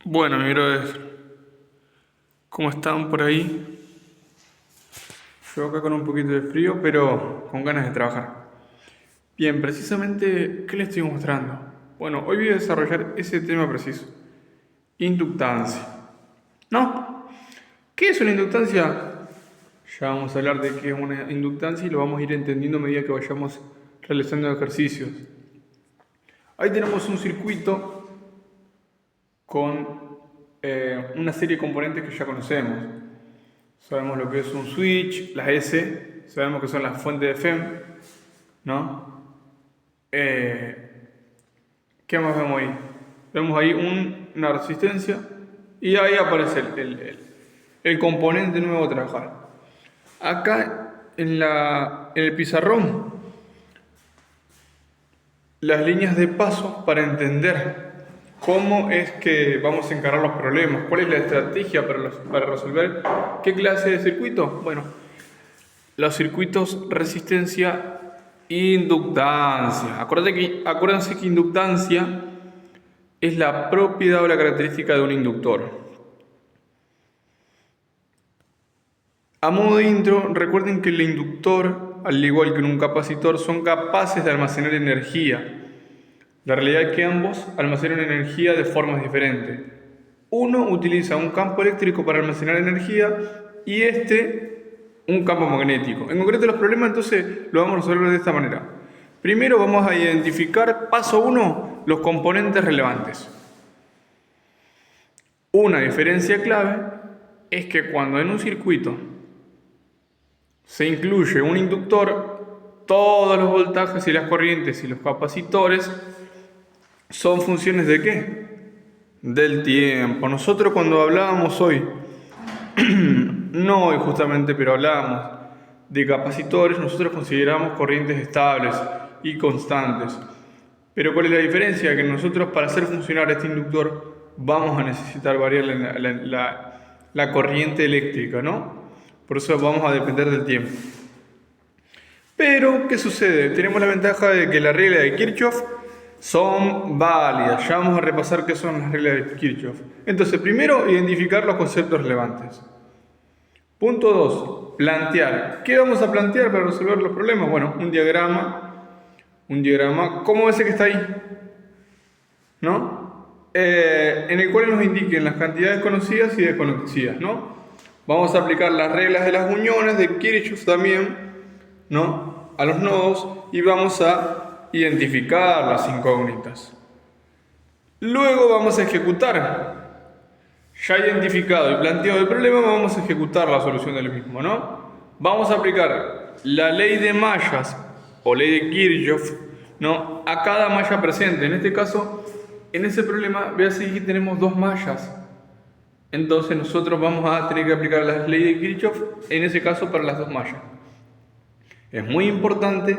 Bueno, mi brother, ¿cómo están por ahí? Yo acá con un poquito de frío, pero con ganas de trabajar. Bien, precisamente, ¿qué les estoy mostrando? Bueno, hoy voy a desarrollar ese tema preciso. Inductancia. ¿No? ¿Qué es una inductancia? Ya vamos a hablar de qué es una inductancia y lo vamos a ir entendiendo a medida que vayamos realizando ejercicios. Ahí tenemos un circuito con una serie de componentes que ya conocemos. Sabemos lo que es un switch, las S, sabemos que son las fuentes de FEM, ¿no? ¿Qué más vemos ahí? Vemos ahí una resistencia y ahí aparece el componente nuevo a trabajar. Acá en el pizarrón, las líneas de paso para entender cómo es que vamos a encarar los problemas, cuál es la estrategia para resolver qué clase de circuito. Bueno, los circuitos resistencia e inductancia. Acuérdense que inductancia es la propiedad o la característica de un inductor. A modo de intro, recuerden que el inductor, al igual que en un capacitor, son capaces de almacenar energía. La realidad es que ambos almacenan energía de formas diferentes. Uno utiliza un campo eléctrico para almacenar energía y un campo magnético. En concreto los problemas entonces lo vamos a resolver de esta manera. Primero vamos a identificar, paso 1, los componentes relevantes. Una diferencia clave es que cuando en un circuito se incluye un inductor, todos los voltajes y las corrientes y los capacitores son funciones ¿de qué? Del tiempo. Nosotros cuando hablábamos hoy, no hoy justamente, pero hablábamos de capacitores, nosotros consideramos corrientes estables y constantes. Pero ¿cuál es la diferencia? Que nosotros para hacer funcionar este inductor vamos a necesitar variar la corriente eléctrica, ¿no? Por eso vamos a depender del tiempo. Pero, ¿qué sucede? Tenemos la ventaja de que la regla de Kirchhoff son válidas. Ya vamos a repasar qué son las reglas de Kirchhoff. Entonces, primero, identificar los conceptos relevantes. Punto 2. Plantear. ¿Qué vamos a plantear para resolver los problemas? Bueno, un diagrama, como ese que está ahí, ¿no? En el cual nos indiquen las cantidades conocidas y desconocidas, ¿no? Vamos a aplicar las reglas de las uniones de Kirchhoff también, ¿no? A los nodos y vamos a identificar las incógnitas. Luego vamos a ejecutar. Ya identificado y planteado el problema, vamos a ejecutar la solución del mismo, ¿no? Vamos a aplicar la ley de mallas o ley de Kirchhoff, ¿no? A cada malla presente. En este caso, en ese problema, vean si tenemos dos mallas. Entonces nosotros vamos a tener que aplicar la ley de Kirchhoff, en ese caso para las dos mallas. Es muy importante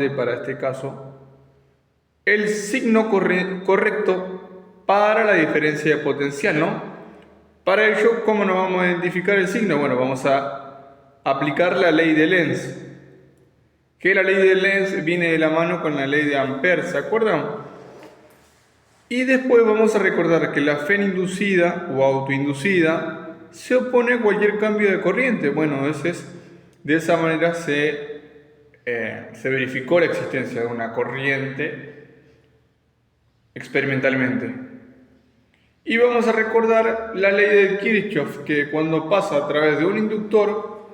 para este caso, el signo correcto para la diferencia de potencial, ¿no? Para ello, ¿cómo nos vamos a identificar el signo? Bueno, vamos a aplicar la ley de Lenz. Que la ley de Lenz viene de la mano con la ley de Ampère, ¿se acuerdan? Y después vamos a recordar que la FEM inducida o autoinducida se opone a cualquier cambio de corriente. Bueno, de esa manera se verificó la existencia de una corriente experimentalmente. Y vamos a recordar la ley de Kirchhoff, que cuando pasa a través de un inductor,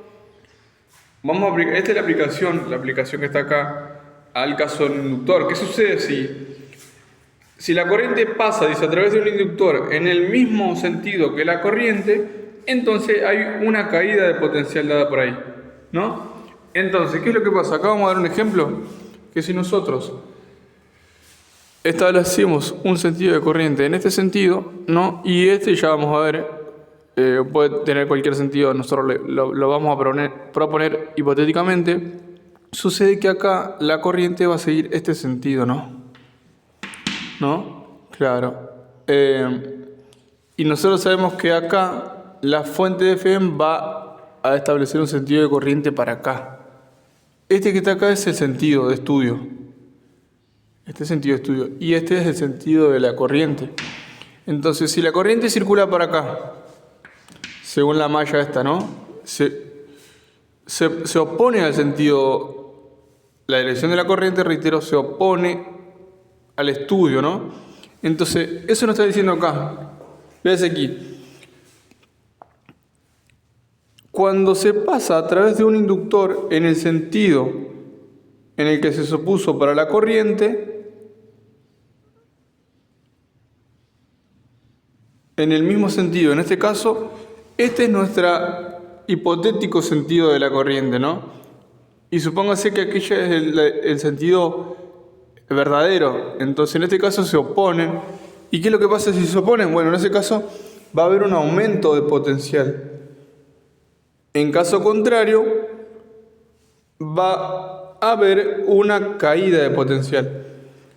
vamos a aplicar, esta es la aplicación que está acá, al caso del inductor. ¿Qué sucede si la corriente pasa, dice, a través de un inductor en el mismo sentido que la corriente, entonces hay una caída de potencial dada por ahí, ¿no? Entonces, ¿qué es lo que pasa? Acá vamos a dar un ejemplo, que si nosotros establecemos un sentido de corriente en este sentido, ¿no? Y ya vamos a ver, puede tener cualquier sentido, nosotros lo vamos a proponer hipotéticamente, sucede que acá la corriente va a seguir este sentido, ¿no? Claro. Y nosotros sabemos que acá la fuente de FEM va a establecer un sentido de corriente para acá. Este que está acá es el sentido de estudio. Y este es el sentido de la corriente. Entonces, si la corriente circula para acá, según la malla esta, ¿no? Se opone al sentido, la dirección de la corriente, reitero, se opone al estudio, ¿no? Entonces, eso nos está diciendo acá. Veas aquí. Cuando se pasa a través de un inductor en el sentido en el que se opuso para la corriente, en el mismo sentido, en este caso, este es nuestro hipotético sentido de la corriente, ¿no? Y supóngase que aquello es el sentido verdadero. Entonces, en este caso se oponen. ¿Y qué es lo que pasa si se oponen? Bueno, en ese caso va a haber un aumento de potencial. En caso contrario, va a haber una caída de potencial.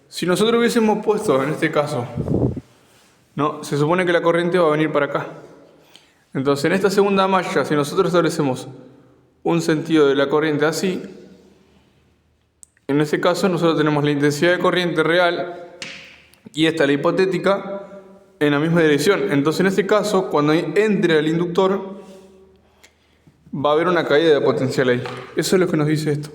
Si nosotros hubiésemos puesto, en este caso, ¿no? Se supone que la corriente va a venir para acá. Entonces, en esta segunda malla, si nosotros establecemos un sentido de la corriente así, en ese caso nosotros tenemos la intensidad de corriente real y esta la hipotética en la misma dirección. Entonces, en este caso, cuando entre el inductor, va a haber una caída de potencial ahí. Eso es lo que nos dice esto.